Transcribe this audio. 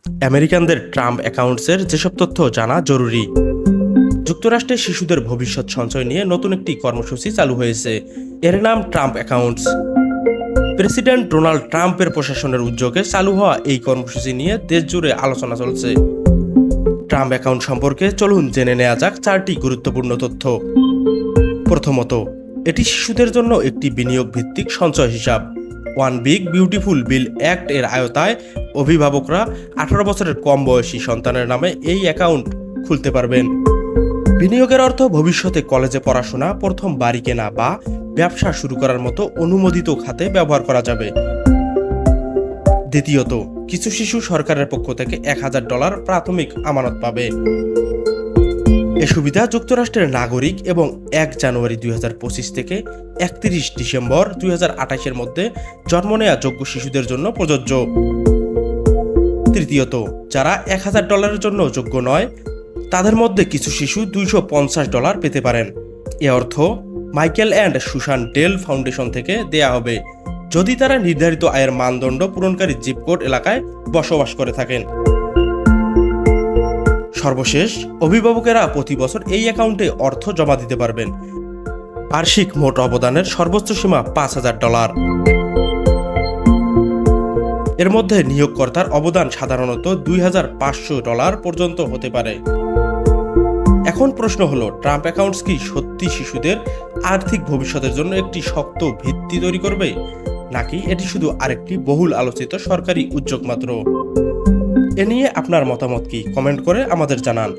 আমেরিকানদের Trump অ্যাকাউন্টসের যেসব তথ্য জানা জরুরি। যুক্তরাষ্ট্রে শিশুদের ভবিষ্যৎ সঞ্চয় নিয়ে নতুন একটি কর্মসূচি চালু হয়েছে। এর নাম ট্রাম্প অ্যাকাউন্টস। প্রেসিডেন্ট ডোনাল্ড ট্রাম্পের প্রশাসনের উদ্যোগে চালু হওয়া এই কর্মসূচি নিয়ে দেশ জুড়ে আলোচনা চলছে। ট্রাম্প অ্যাকাউন্ট সম্পর্কে চলুন জেনে নেওয়া যাক 4টি গুরুত্বপূর্ণ তথ্য। প্রথমত, এটি শিশুদের জন্য একটি বিনিয়োগ ভিত্তিক সঞ্চয় হিসাব। One big beautiful bill act এর আওতায় অভিভাবকরা 18 বছরের কম বয়সী সন্তানের নামে এই অ্যাকাউন্ট খুলতে পারবেন। বিনিয়োগের অর্থ ভবিষ্যতে কলেজে পড়াশোনা, প্রথম বাড়ি কেনা বা ব্যবসা শুরু করার মতো অনুমোদিত খাতে ব্যবহার করা যাবে। দ্বিতীয়ত, কিছু শিশু সরকারের পক্ষ থেকে $1000 প্রাথমিক আমানত পাবে। এ সুবিধা যুক্তরাষ্ট্রের নাগরিক এবং 1 জানুয়ারি 2025 থেকে 31 ডিসেম্বর 2028 মধ্যে জন্ম নেওয়া যোগ্য শিশুদের জন্য প্রযোজ্য। তৃতীয়ত, যারা $1000 জন্য যোগ্য নয়, তাদের মধ্যে কিছু শিশু $250 পেতে পারেন। এ অর্থ Michael and Susan Dell foundation থেকে দেয়া হবে, যদি তারা নির্ধারিত আয়ের মানদণ্ড পূরণকারী জিপ কোড এলাকায় বসবাস করে থাকেন। সর্বশেষ, অভিভাবকেরা প্রতি বছর এই অ্যাকাউন্টে অর্থ জমা দিতে পারবেন। বার্ষিক মোট অবদানের সর্বোচ্চ সীমা $5000। এর মধ্যে নিয়োগকর্তার অবদান সাধারণত $2500 পর্যন্ত হতে পারে। এখন প্রশ্ন হলো, ট্রাম্প অ্যাকাউন্টস কি সত্যি শিশুদের আর্থিক ভবিষ্যতের জন্য একটি শক্ত ভিত্তি তৈরি করবে, নাকি এটি শুধু আরেকটি বহুল আলোচিত সরকারি উদ্যোগ মাত্র? এ নিয়ে আপনার মতামত কি? কমেন্ট করে আমাদের জানান।